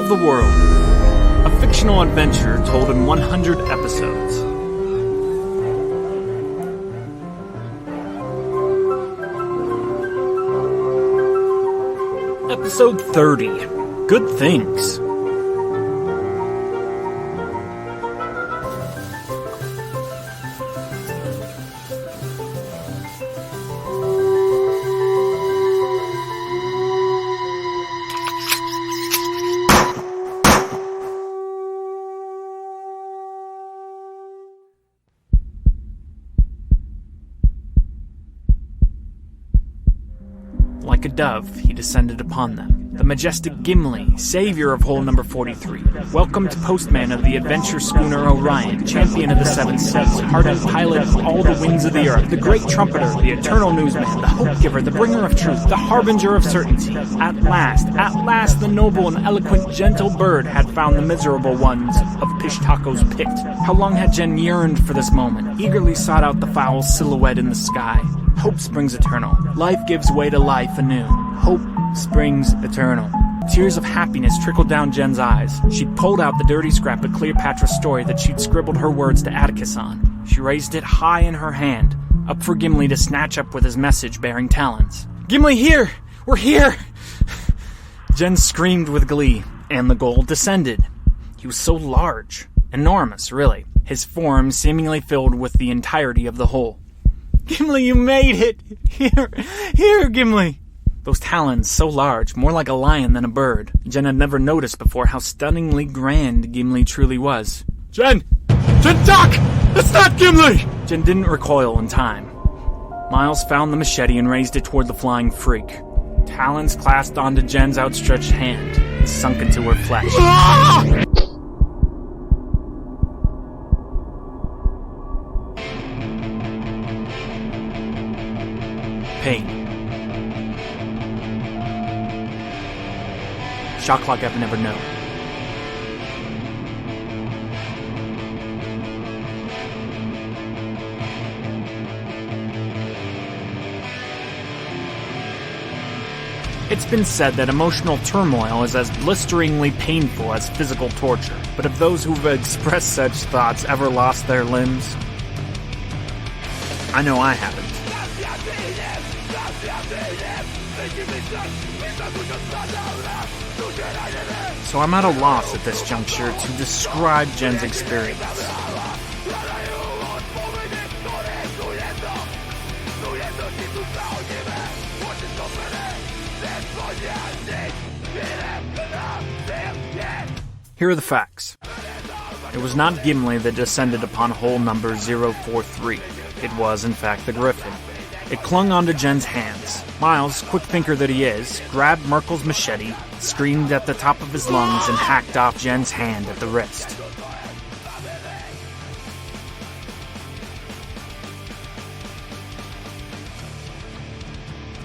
of the World, a fictional adventure told in 100 episodes. Episode 30, Good Things. Like a dove, he descended upon them. The majestic Gimli, savior of hole number 43. Welcome to postman of the adventure schooner Orion, champion of the seven seas, hardened pilot of all the winds of the earth, the great trumpeter, the eternal newsman, the hope giver, the bringer of truth, the harbinger of certainty. At last, the noble and eloquent gentle bird had found the miserable ones of Pishtaco's pit. How long had Jenn yearned for this moment, eagerly sought out the foul silhouette in the sky. Hope springs eternal. Life gives way to life anew. Hope springs eternal. Tears of happiness trickled down Jenn's eyes. She pulled out the dirty scrap of Cleopatra's story that she'd scribbled her words to Atticus on. She raised it high in her hand, up for Gimli to snatch up with his message-bearing talons. "Gimli, here! We're here!" Jenn screamed with glee, and the goal descended. He was so large. Enormous, really. His form seemingly filled with the entirety of the hole. "Gimli, you made it! Here, Gimli!" Those talons, so large, more like a lion than a bird. Jenn had never noticed before how stunningly grand Gimli truly was. Jenn, duck! That's not Gimli! Jenn didn't recoil in time. Miles found the machete and raised it toward the flying freak. Talons clasped onto Jenn's outstretched hand and sunk into her flesh. Ah! Pain. Shock like I've never known. It's been said that emotional turmoil is as blisteringly painful as physical torture, but have those who've expressed such thoughts ever lost their limbs? I know I haven't. So I'm at a loss at this juncture to describe Jenn's experience. Here are the facts. It was not Gimli that descended upon hole number 043. It was, in fact, the griffin. It clung onto Jenn's hands. Miles, quick thinker that he is, grabbed Merkel's machete, screamed at the top of his lungs, and hacked off Jenn's hand at the wrist.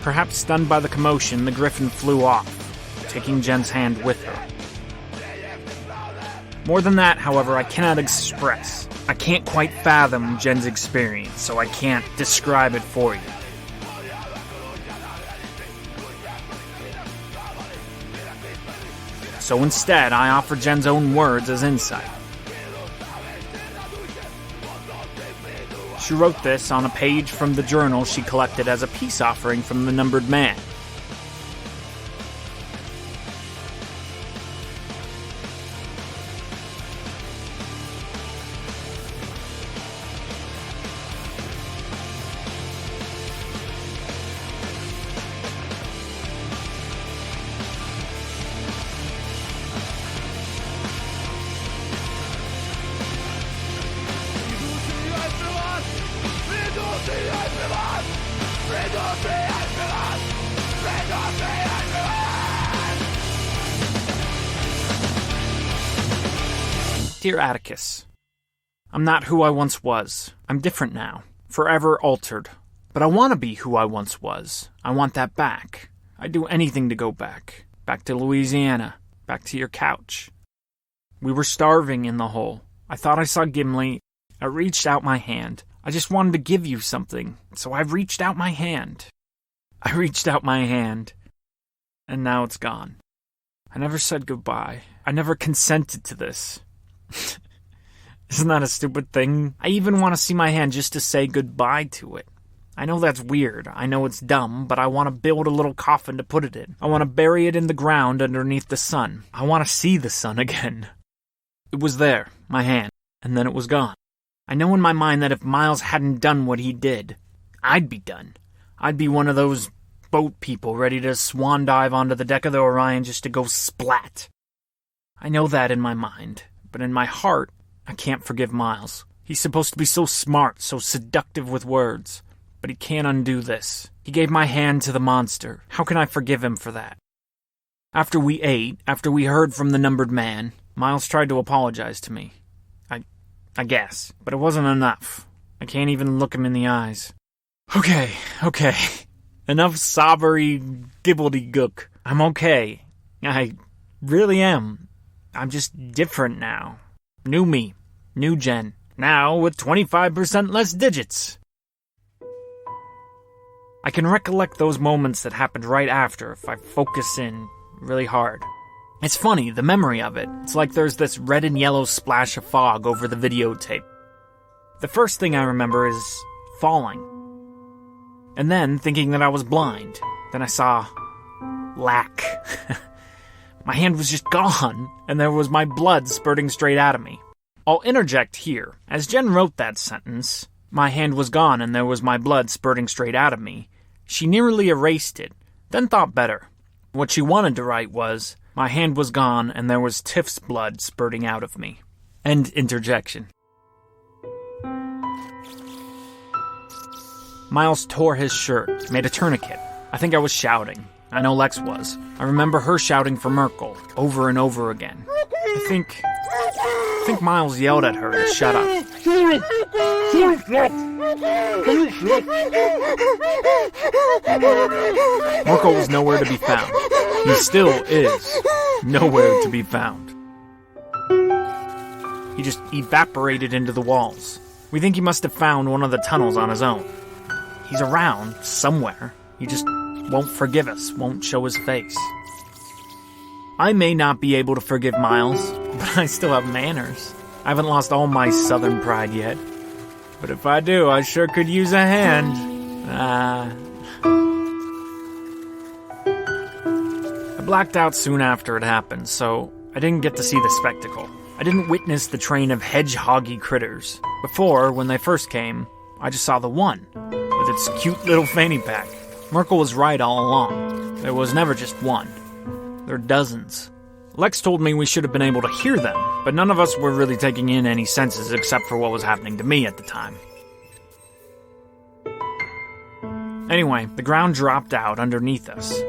Perhaps stunned by the commotion, the griffin flew off, taking Jenn's hand with her. More than that, however, I cannot express. I can't quite fathom Jenn's experience, so I can't describe it for you. So instead, I offer Jenn's own words as insight. She wrote this on a page from the journal she collected as a peace offering from the numbered man. Dear Atticus, I'm not who I once was. I'm different now, forever altered. But I want to be who I once was. I want that back. I'd do anything to go back. Back to Louisiana. Back to your couch. We were starving in the hole. I thought I saw Gimli. I reached out my hand. I just wanted to give you something, so I reached out my hand. I reached out my hand, and now it's gone. I never said goodbye. I never consented to this. Isn't that a stupid thing? I even want to see my hand just to say goodbye to it. I know that's weird. I know it's dumb, but I want to build a little coffin to put it in. I want to bury it in the ground underneath the sun. I want to see the sun again. It was there, my hand, and then it was gone. I know in my mind that if Miles hadn't done what he did, I'd be done. I'd be one of those boat people ready to swan dive onto the deck of the Orion just to go splat. I know that in my mind, but in my heart, I can't forgive Miles. He's supposed to be so smart, so seductive with words, but he can't undo this. He gave my hand to the monster. How can I forgive him for that? After we ate, after we heard from the numbered man, Miles tried to apologize to me. I guess, but it wasn't enough. I can't even look him in the eyes. Okay. Enough sobbery gibbledy-gook. I'm okay. I really am. I'm just different now. New me. New Jenn. Now with 25% less digits. I can recollect those moments that happened right after if I focus in really hard. It's funny, the memory of it. It's like there's this red and yellow splash of fog over the videotape. The first thing I remember is falling. And then thinking that I was blind. Then I saw lack. My hand was just gone, and there was my blood spurting straight out of me. I'll interject here. As Jenn wrote that sentence, my hand was gone and there was my blood spurting straight out of me, she nearly erased it, then thought better. What she wanted to write was, my hand was gone and there was Tiff's blood spurting out of me. End interjection. Miles tore his shirt, made a tourniquet. I think I was shouting. I know Lex was. I remember her shouting for Merkel, over and over again. I think Miles yelled at her to shut up. Merkel was nowhere to be found. He still is nowhere to be found. He just evaporated into the walls. We think he must have found one of the tunnels on his own. He's around, somewhere. He just won't forgive us, won't show his face. I may not be able to forgive Miles, but I still have manners. I haven't lost all my southern pride yet. But if I do, I sure could use a hand. I blacked out soon after it happened, so I didn't get to see the spectacle. I didn't witness the train of hedgehoggy critters. Before, when they first came, I just saw the one, with its cute little fanny pack. Merkel was right all along. There was never just one. There are dozens. Lex told me we should have been able to hear them, but none of us were really taking in any senses except for what was happening to me at the time. Anyway, the ground dropped out underneath us.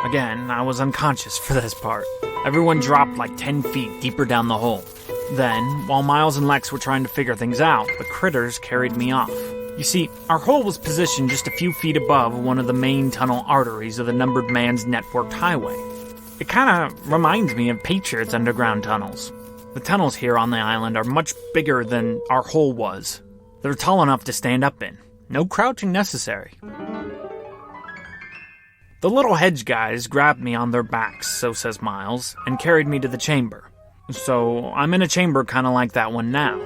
Again, I was unconscious for this part. Everyone dropped like 10 feet deeper down the hole. Then, while Miles and Lex were trying to figure things out, the critters carried me off. You see, our hole was positioned just a few feet above one of the main tunnel arteries of the numbered man's networked highway. It kinda reminds me of Patriot's underground tunnels. The tunnels here on the island are much bigger than our hole was. They're tall enough to stand up in. No crouching necessary. The little hedge guys grabbed me on their backs, so says Miles, and carried me to the chamber. So I'm in a chamber kinda like that one now.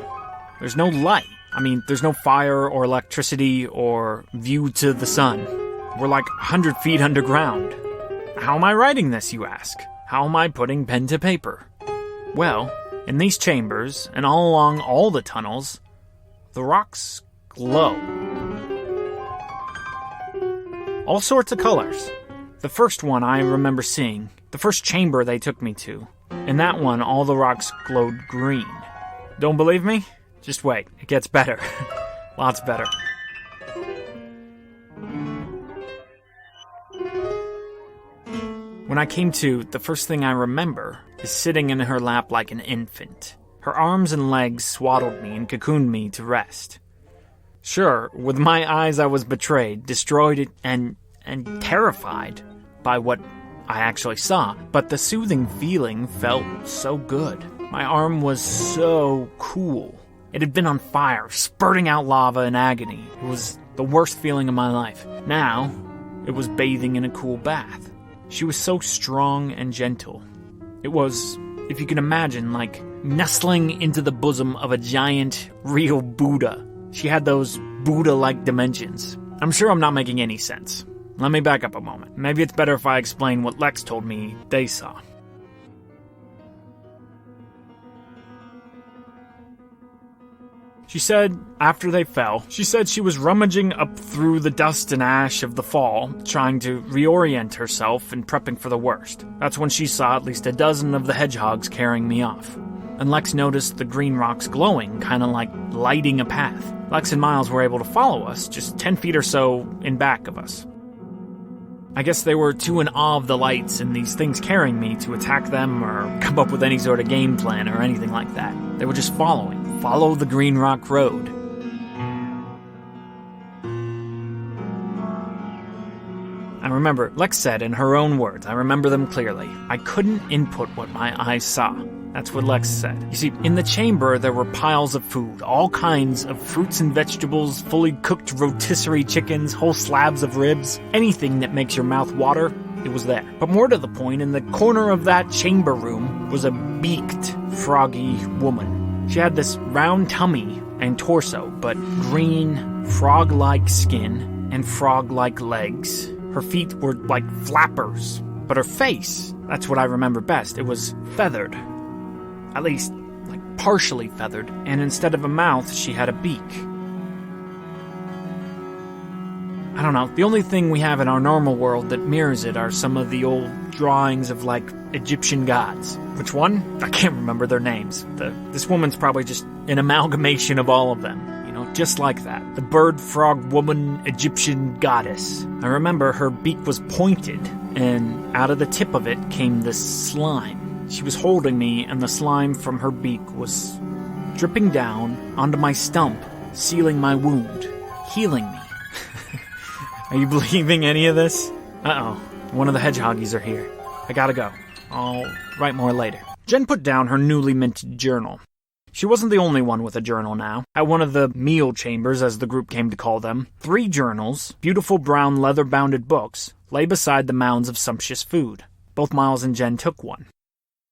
There's no light. I mean, there's no fire or electricity or view to the sun. We're like 100 feet underground. How am I writing this, you ask? How am I putting pen to paper? Well, in these chambers, and all along all the tunnels, the rocks glow. All sorts of colors. The first one I remember seeing, the first chamber they took me to, in that one all the rocks glowed green. Don't believe me? Just wait, it gets better. Lots better. When I came to, the first thing I remember is sitting in her lap like an infant. Her arms and legs swaddled me and cocooned me to rest. Sure, with my eyes I was betrayed, destroyed, and terrified by what I actually saw, but the soothing feeling felt so good. My arm was so cool. It had been on fire, spurting out lava in agony. It was the worst feeling of my life. Now, it was bathing in a cool bath. She was so strong and gentle. It was, if you can imagine, like nestling into the bosom of a giant, real Buddha. She had those Buddha-like dimensions. I'm sure I'm not making any sense. Let me back up a moment. Maybe it's better if I explain what Lex told me they saw. She said, after they fell, she was rummaging up through the dust and ash of the fall, trying to reorient herself and prepping for the worst. That's when she saw at least a dozen of the hedgehogs carrying me off. And Lex noticed the green rocks glowing, kind of like lighting a path. Lex and Miles were able to follow us, just 10 feet or so in back of us. I guess they were too in awe of the lights and these things carrying me to attack them or come up with any sort of game plan or anything like that. They were just following. Follow the Green Rock Road. I remember, Lex said in her own words, I remember them clearly, I couldn't input what my eyes saw. That's what Lex said. You see, in the chamber there were piles of food, all kinds of fruits and vegetables, fully cooked rotisserie chickens, whole slabs of ribs, anything that makes your mouth water, it was there. But more to the point, in the corner of that chamber room was a beaked, froggy woman. She had this round tummy and torso, but green, frog-like skin and frog-like legs. Her feet were like flappers, but her face, that's what I remember best, it was feathered. At least, like partially feathered, and instead of a mouth, she had a beak. I don't know, the only thing we have in our normal world that mirrors it are some of the old drawings of, like, Egyptian gods. Which one? I can't remember their names. This woman's probably just an amalgamation of all of them. You know, just like that. The bird, frog, woman, Egyptian goddess. I remember her beak was pointed, and out of the tip of it came this slime. She was holding me, and the slime from her beak was dripping down onto my stump, sealing my wound, healing me. Are you believing any of this? Uh-oh. One of the hedgehoggies are here. I gotta go. I'll write more later. Jenn put down her newly minted journal. She wasn't the only one with a journal now. At one of the meal chambers, as the group came to call them, 3 journals, beautiful brown leather-bounded books, lay beside the mounds of sumptuous food. Both Miles and Jenn took one.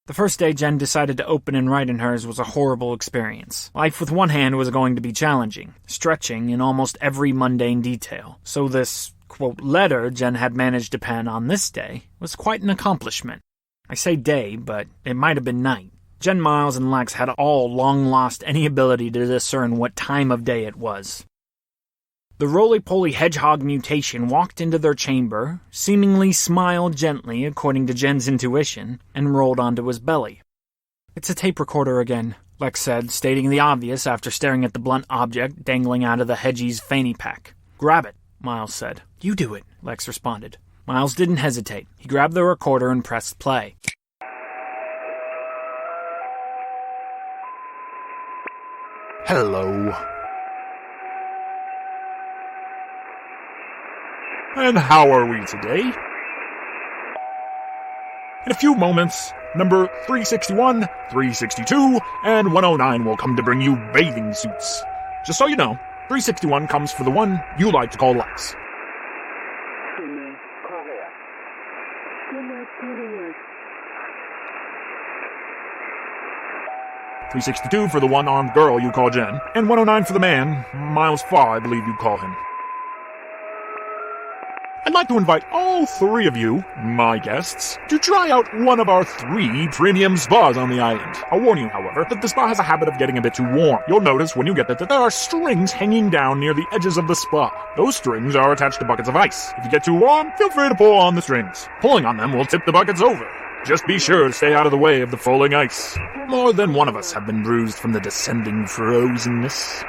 The first day Jenn decided to open and write in hers was a horrible experience. Life with one hand was going to be challenging, stretching in almost every mundane detail. So this, quote, letter Jenn had managed to pen on this day was quite an accomplishment. I say day, but it might have been night. Jenn, Miles, and Lex had all long lost any ability to discern what time of day it was. The roly-poly hedgehog mutation walked into their chamber, seemingly smiled gently according to Jen's intuition, and rolled onto his belly. "It's a tape recorder again," Lex said, stating the obvious after staring at the blunt object dangling out of the hedgie's fanny pack. "Grab it," Miles said. "You do it," Lex responded. Miles didn't hesitate. He grabbed the recorder and pressed play. Hello. And how are we today? In a few moments, number 361, 362, and 109 will come to bring you bathing suits. Just so you know, 361 comes for the one you like to call Lex. 362 for the one-armed girl you call Jenn, and 109 for the man, Miles Farr, I believe you call him. I'd like to invite all 3 of you, my guests, to try out one of our 3 premium spas on the island. I'll warn you, however, that the spa has a habit of getting a bit too warm. You'll notice when you get there that there are strings hanging down near the edges of the spa. Those strings are attached to buckets of ice. If you get too warm, feel free to pull on the strings. Pulling on them will tip the buckets over. Just be sure to stay out of the way of the falling ice. More than one of us have been bruised from the descending frozenness.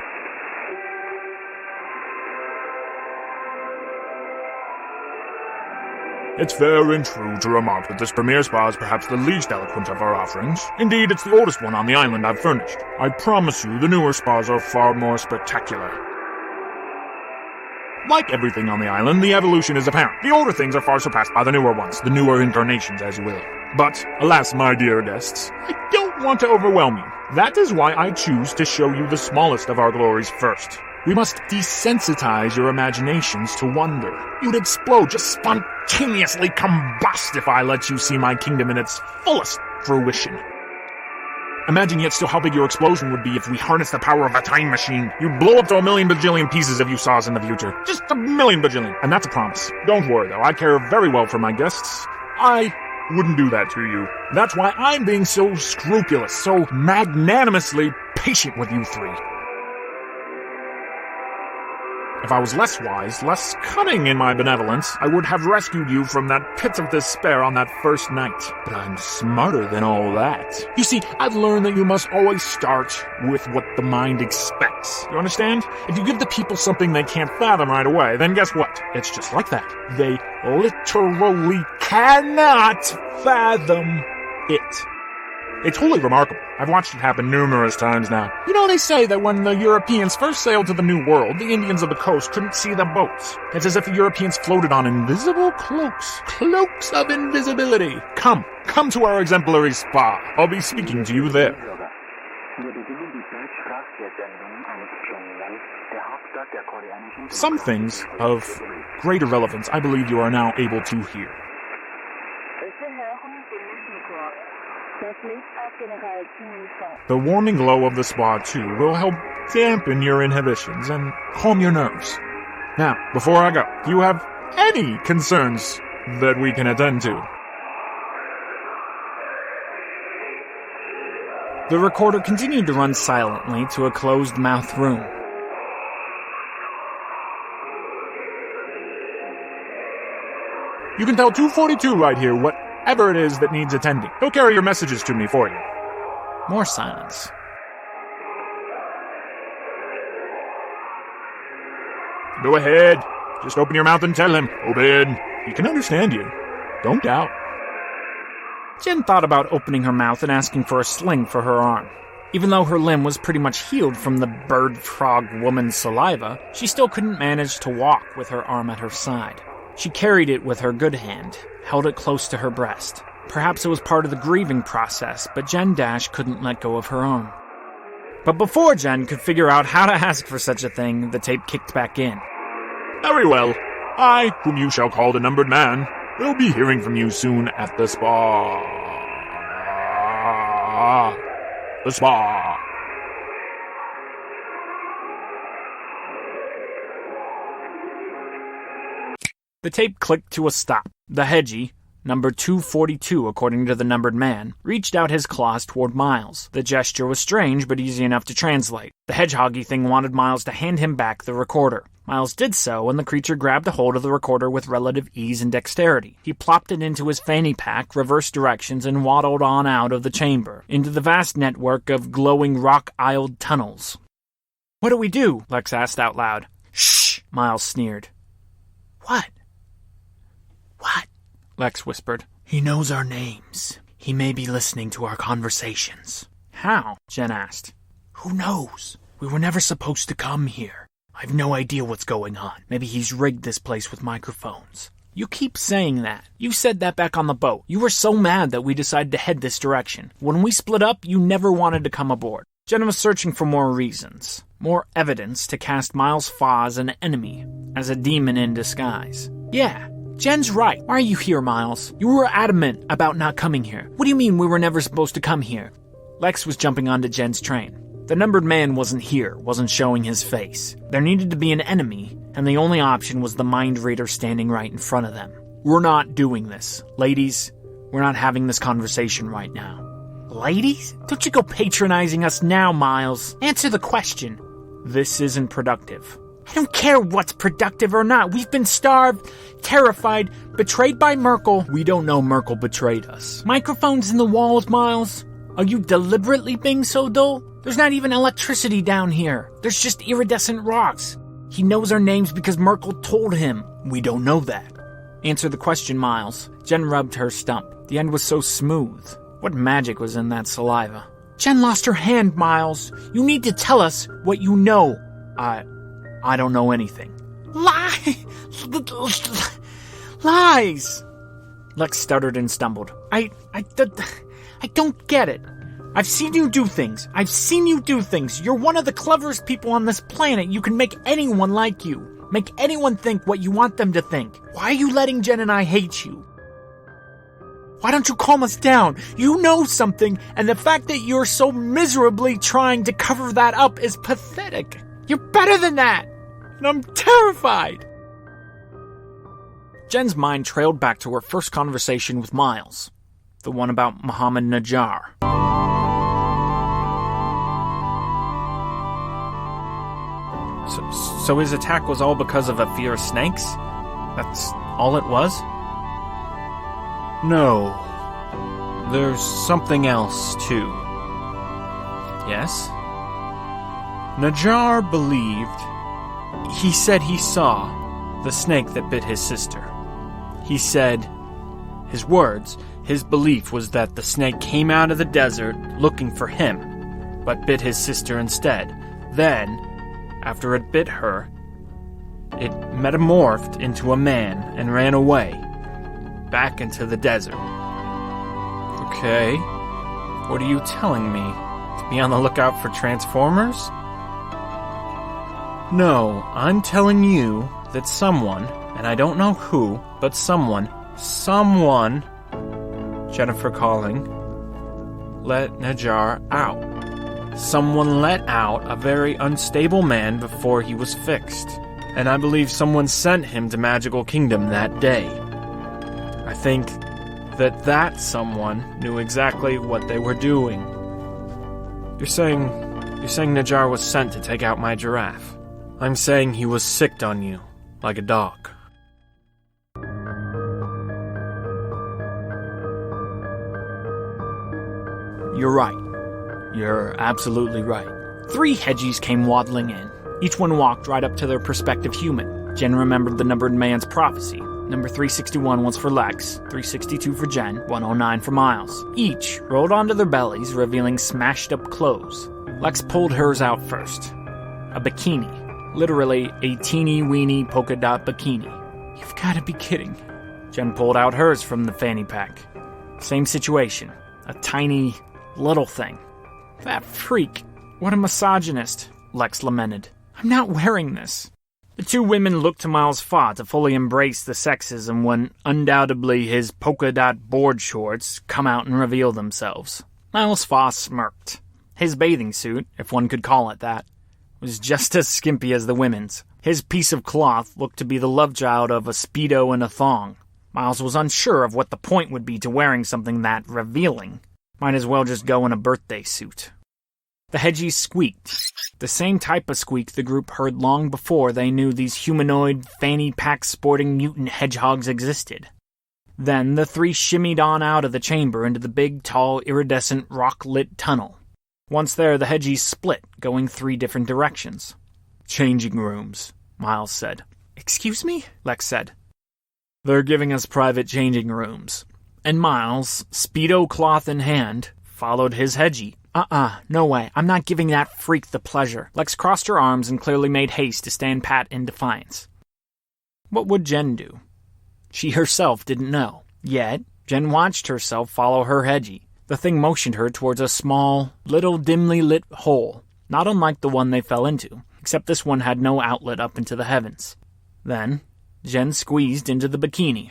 It's fair and true to remark that this premier spa is perhaps the least eloquent of our offerings. Indeed, it's the oldest one on the island I've furnished. I promise you, the newer spas are far more spectacular. Like everything on the island, the evolution is apparent. The older things are far surpassed by the newer ones, the newer incarnations, as you will. But, alas, my dear guests, I don't want to overwhelm you. That is why I choose to show you the smallest of our glories first. We must desensitize your imaginations to wonder. You'd explode, just spontaneously combust if I let you see my kingdom in its fullest fruition. Imagine yet still how big your explosion would be if we harnessed the power of a time machine. You'd blow up to 1,000,000 bajillion pieces if you saw us in the future. Just 1,000,000 bajillion. And that's a promise. Don't worry though, I care very well for my guests. I wouldn't do that to you. That's why I'm being so scrupulous, so magnanimously patient with you three. If I was less wise, less cunning in my benevolence, I would have rescued you from that pit of despair on that first night. But I'm smarter than all that. You see, I've learned that you must always start with what the mind expects. You understand? If you give the people something they can't fathom right away, then guess what? It's just like that. They literally cannot fathom it. It's wholly remarkable. I've watched it happen numerous times now. You know, they say that when the Europeans first sailed to the New World, the Indians of the coast couldn't see the boats. It's as if the Europeans floated on invisible cloaks. Cloaks of invisibility. Come to our exemplary spa. I'll be speaking to you there. Some things of greater relevance I believe you are now able to hear. The warming glow of the spa, too, will help dampen your inhibitions and calm your nerves. Now, before I go, do you have any concerns that we can attend to? The recorder continued to run silently to a closed-mouthed room. You can tell 242 right here whatever it is that needs attending. He'll carry your messages to me for you. More silence. Go ahead. Just open your mouth and tell him. Open. He can understand you. Don't doubt. Jenn thought about opening her mouth and asking for a sling for her arm. Even though her limb was pretty much healed from the bird-frog woman's saliva, she still couldn't manage to walk with her arm at her side. She carried it with her good hand, held it close to her breast. Perhaps it was part of the grieving process, but Jenn Dash couldn't let go of her arm. But before Jenn could figure out how to ask for such a thing, the tape kicked back in. Very well. I, whom you shall call the numbered man, will be hearing from you soon at the spa. The spa. The tape clicked to a stop. The hedgie, number 242 according to the numbered man, reached out his claws toward Miles. The gesture was strange but easy enough to translate. The hedgehoggy thing wanted Miles to hand him back the recorder. Miles did so, and the creature grabbed a hold of the recorder with relative ease and dexterity. He plopped it into his fanny pack, reversed directions, and waddled on out of the chamber, into the vast network of glowing rock-aisled tunnels. "What do we do?" Lex asked out loud. "Shh!" Miles sneered. "What?" "What?" Lex whispered. "He knows our names. He may be listening to our conversations." "How?" Jenn asked. "Who knows? We were never supposed to come here. I've no idea what's going on. Maybe he's rigged this place with microphones." "You keep saying that. You said that back on the boat. You were so mad that we decided to head this direction. When we split up, you never wanted to come aboard." Jenn was searching for more reasons, more evidence to cast Miles Fa as an enemy, as a demon in disguise. "Yeah, Jen's right. Why are you here, Miles? You were adamant about not coming here. What do you mean we were never supposed to come here?" Lex was jumping onto Jen's train. The numbered man wasn't here, wasn't showing his face. There needed to be an enemy, and the only option was the mind reader standing right in front of them. "We're not doing this. Ladies, we're not having this conversation right now." "Ladies? Don't you go patronizing us now, Miles. Answer the question." "This isn't productive." "I don't care what's productive or not. We've been starved, terrified, betrayed by Merkel." "We don't know Merkel betrayed us." "Microphones in the walls, Miles? Are you deliberately being so dull? There's not even electricity down here. There's just iridescent rocks. He knows our names because Merkel told him." "We don't know that." "Answer the question, Miles." Jenn rubbed her stump. The end was so smooth. What magic was in that saliva? "Jenn lost her hand, Miles. You need to tell us what you know." I don't know anything." Lies! Lex stuttered and stumbled. I don't get it. I've seen you do things. You're one of the cleverest people on this planet. You can make anyone like you. Make anyone think what you want them to think. Why are you letting Jenn and I hate you?" Why don't you calm us down? You know something, and the fact that you're so miserably trying to cover that up is pathetic. You're better than that, and I'm terrified. Jenn's mind trailed back to her first conversation with Miles, the one about Muhammad Najjar. So his attack was all because of a fear of snakes? That's all it was? No. There's something else, too. Yes? Najjar believed... He said he saw the snake that bit his sister. He said... His words, his belief was that the snake came out of the desert looking for him, but bit his sister instead. Then, after it bit her, it metamorphed into a man and ran away, back into the desert. Okay, what are you telling me? To be on the lookout for Transformers? No, I'm telling you that someone, and I don't know who, but someone, Jennifer calling, let Najjar out. Someone let out a very unstable man before he was fixed, and I believe someone sent him to Magical Kingdom that day. I think that someone knew exactly what they were doing. You're saying Najjar was sent to take out my giraffe. I'm saying he was sicked on you, like a dog. You're right. You're absolutely right. 3 hedgies came waddling in. Each one walked right up to their prospective human. Jenn remembered the numbered man's prophecy. Number 361 was for Lex, 362 for Jenn, 109 for Miles. Each rolled onto their bellies, revealing smashed-up clothes. Lex pulled hers out first. A bikini. Literally a teeny-weeny polka-dot bikini. You've got to be kidding. Jenn pulled out hers from the fanny pack. Same situation. A tiny, little thing. That freak. What a misogynist, Lex lamented. I'm not wearing this. The 2 women looked to Miles Fa to fully embrace the sexism when undoubtedly his polka-dot board shorts come out and reveal themselves. Miles Fa smirked. His bathing suit, if one could call it that, was just as skimpy as the women's. His piece of cloth looked to be the love child of a Speedo and a thong. Miles was unsure of what the point would be to wearing something that revealing. Might as well just go in a birthday suit. The hedgies squeaked. The same type of squeak the group heard long before they knew these humanoid, fanny-pack-sporting mutant hedgehogs existed. Then the 3 shimmied on out of the chamber into the big, tall, iridescent, rock-lit tunnel. Once there, the hedgies split, going 3 different directions. Changing rooms, Miles said. Excuse me? Lex said. They're giving us private changing rooms. And Miles, Speedo cloth in hand, followed his hedgie. No way. I'm not giving that freak the pleasure. Lex crossed her arms and clearly made haste to stand pat in defiance. What would Jenn do? She herself didn't know. Yet, Jenn watched herself follow her hedgie. The thing motioned her towards a small, little dimly lit hole, not unlike the one they fell into, except this one had no outlet up into the heavens. Then, Jenn squeezed into the bikini.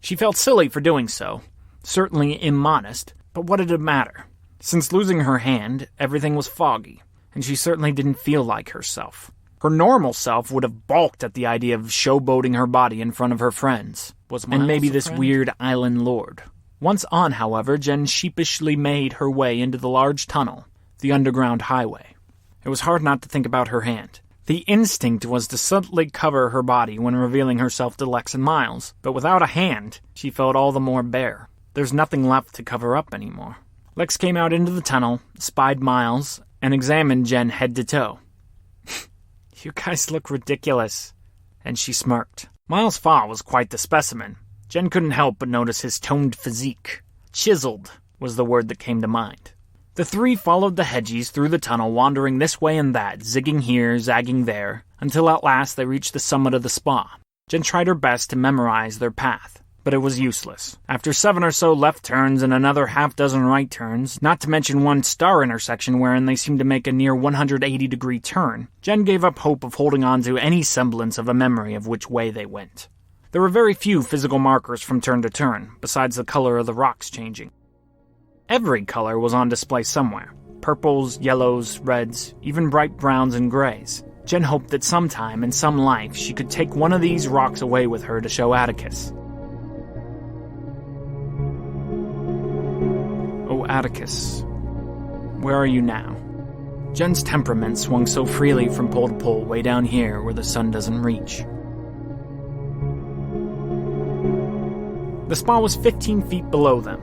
She felt silly for doing so, certainly immodest, but what did it matter? Since losing her hand, everything was foggy, and she certainly didn't feel like herself. Her normal self would have balked at the idea of showboating her body in front of her friends, and maybe this weird island lord. Once on, however, Jenn sheepishly made her way into the large tunnel, the underground highway. It was hard not to think about her hand. The instinct was to subtly cover her body when revealing herself to Lex and Miles, but without a hand, she felt all the more bare. There's nothing left to cover up anymore. Lex came out into the tunnel, spied Miles, and examined Jenn head to toe. You guys look ridiculous. And she smirked. Miles Fa was quite the specimen. Jenn couldn't help but notice his toned physique. Chiseled was the word that came to mind. The 3 followed the hedgies through the tunnel, wandering this way and that, zigging here, zagging there, until at last they reached the summit of the spa. Jenn tried her best to memorize their path, but it was useless. After 7 or so left turns and another half-dozen right turns, not to mention 1 star intersection wherein they seemed to make a near 180-degree turn, Jenn gave up hope of holding on to any semblance of a memory of which way they went. There were very few physical markers from turn to turn, besides the color of the rocks changing. Every color was on display somewhere. Purples, yellows, reds, even bright browns and grays. Jenn hoped that sometime in some life she could take one of these rocks away with her to show Atticus. Oh, Atticus, where are you now? Jenn's temperament swung so freely from pole to pole way down here where the sun doesn't reach. The spa was 15 feet below them.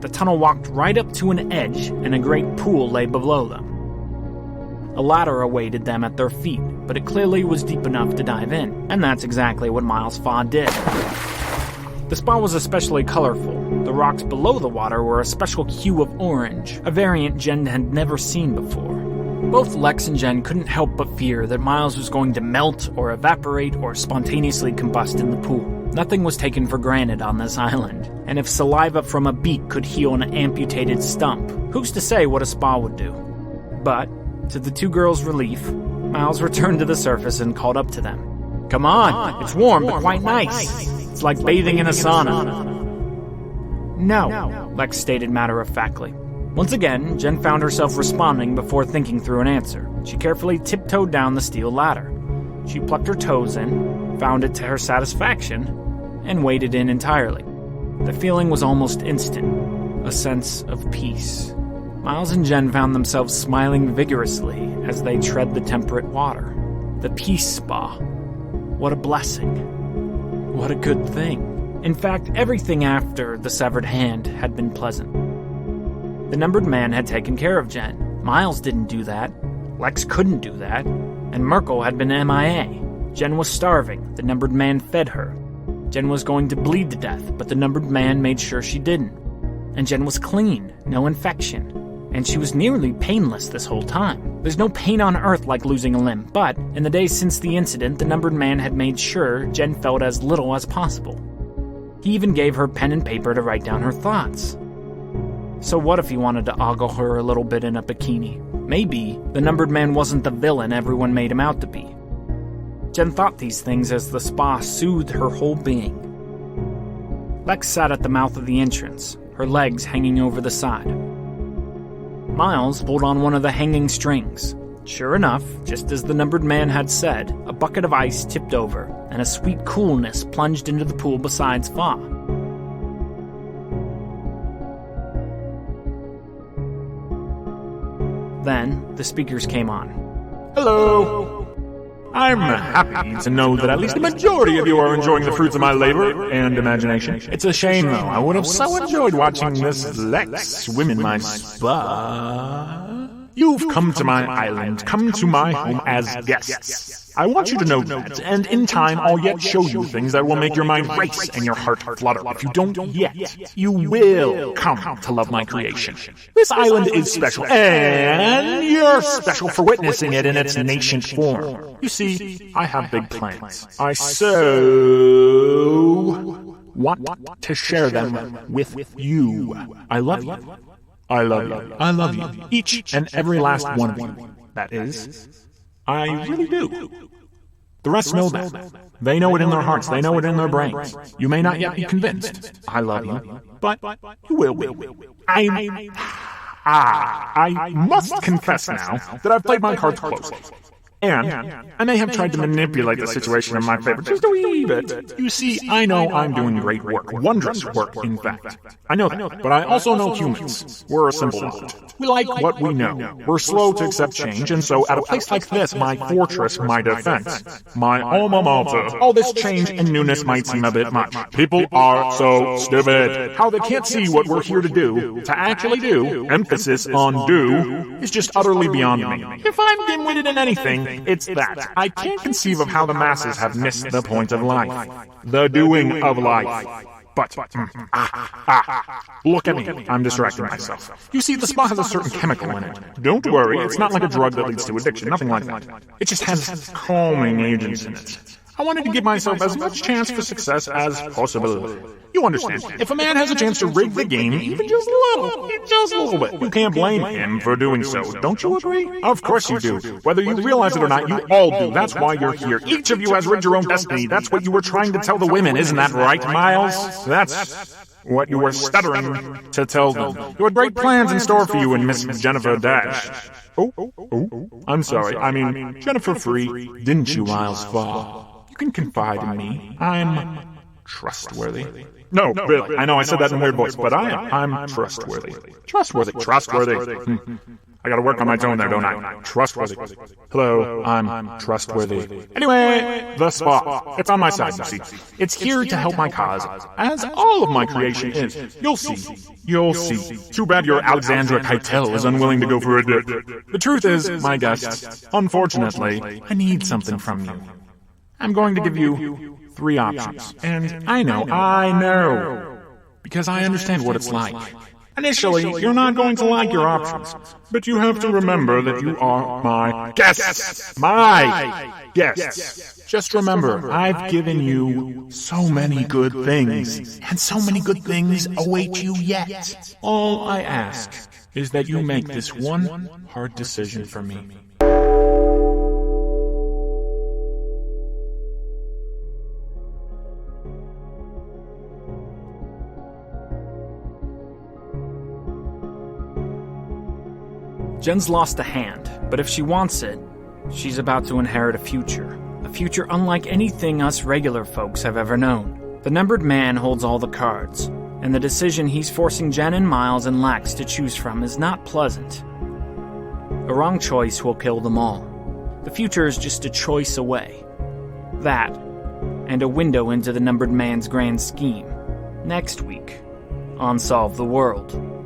The tunnel walked right up to an edge, and a great pool lay below them. A ladder awaited them at their feet, but it clearly was deep enough to dive in, and that's exactly what Miles Fa did. The spa was especially colorful. The rocks below the water were a special hue of orange, a variant Jenn had never seen before. Both Lex and Jenn couldn't help but fear that Miles was going to melt or evaporate or spontaneously combust in the pool. Nothing was taken for granted on this island, and if saliva from a beak could heal an amputated stump, who's to say what a spa would do? But, to the two girls' relief, Miles returned to the surface and called up to them. Come on, it's warm but quite nice. It's like bathing in a sauna. No, Lex stated matter-of-factly. Once again, Jenn found herself responding before thinking through an answer. She carefully tiptoed down the steel ladder. She plucked her toes in, found it to her satisfaction, and waded in entirely. The feeling was almost instant, a sense of peace. Miles and Jenn found themselves smiling vigorously as they tread the temperate water. The peace spa. What a blessing. What a good thing. In fact, everything after the severed hand had been pleasant. The numbered man had taken care of Jenn. Miles didn't do that. Lex couldn't do that. And Merkel had been MIA. Jenn was starving. The numbered man fed her. Jenn was going to bleed to death, but the numbered man made sure she didn't. And Jenn was clean, no infection. And she was nearly painless this whole time. There's no pain on earth like losing a limb, but in the days since the incident, the numbered man had made sure Jenn felt as little as possible. He even gave her pen and paper to write down her thoughts. So what if he wanted to ogle her a little bit in a bikini? Maybe the numbered man wasn't the villain everyone made him out to be. Jenn thought these things as the spa soothed her whole being. Lex sat at the mouth of the entrance, her legs hanging over the side. Miles pulled on one of the hanging strings. Sure enough, just as the numbered man had said, a bucket of ice tipped over, and a sweet coolness plunged into the pool beside Fa. Then, the speakers came on. Hello! I'm happy to know that at least the majority of you are enjoying the fruits of my labor and imagination. It's a shame, though. I would have so enjoyed watching this Lex swim in my spa. You've come to my island, come to my home as guests. I want you to know that, and in time I'll yet show you things that will make your mind race and your heart flutter. If you don't yet, you will come to love my creation. This island is special, and you're special for witnessing it in its nascent form. You see, I have big plans. I so want to share them with you. I love you. I love you. I love you. Each and every last one of you. That is, I really do. The rest know that. They know it in their hearts. They know it in their brains. You may not yet be convinced. I love you. But you will be. I must confess now that I've played my cards closely. And I may have tried to manipulate the situation in my favor just a wee bit. You see, I know I'm doing great work. Wondrous work, in fact. I know that. But I also know humans. We're a simple lot. We like what we know. We're slow to accept change, and so at a place like this, my fortress, my defense, my alma mater, all this change and newness might seem a bit much. People are so stupid. How they can't see what we're here to do, to actually do, emphasis on do, is just utterly beyond me. If I'm dim-witted in anything, it's that. I can't conceive of how the masses have missed the point of life. The doing of life. But, look at me. I'm distracting myself. You see, the spa has a certain chemical in it. Don't worry, it's not like a drug that leads to addiction, nothing like that. It just has calming agents in it. I wanted to give myself as much chance for success as possible. You understand, if a man has a chance to rig the game, even just a little bit, you can't blame him for doing so. Don't you agree? Of course you do. Whether you realize it or not, you all do. That's why you're here. Each of you has rigged your own destiny. That's what you were trying to tell the women, isn't that right, Miles? That's what you were stuttering to tell them. You had great plans in store for you and Miss Jennifer Dash. I'm sorry. I mean, Jennifer Free. Didn't you, Miles Farr? You can confide in me. I'm trustworthy. No, really. I know I said that in a weird voice, but I'm trustworthy. Trustworthy. I gotta work on my tone there, don't I? Trustworthy. Hello, I'm trustworthy. Anyway, the spa. It's on my side, you see. It's here to help my cause, as all of my creation is. You'll see. Too bad your Alexandra Keitel is unwilling to go for a dip. The truth is, my guests, unfortunately, I need something from you. I'm going to give you 3 options. And I know. Because I understand what it's like. Initially, you're not going to like your options. But you have to remember that you are my guests. My guests. Just remember, I've given you so many good things. And so many good things await you yet. All I ask is that you make this one hard decision for me. Jenn's lost a hand, but if she wants it, she's about to inherit a future unlike anything us regular folks have ever known. The numbered man holds all the cards, and the decision he's forcing Jenn and Miles and Lax to choose from is not pleasant. A wrong choice will kill them all. The future is just a choice away. That, and a window into the numbered man's grand scheme. Next week, on Solve the World.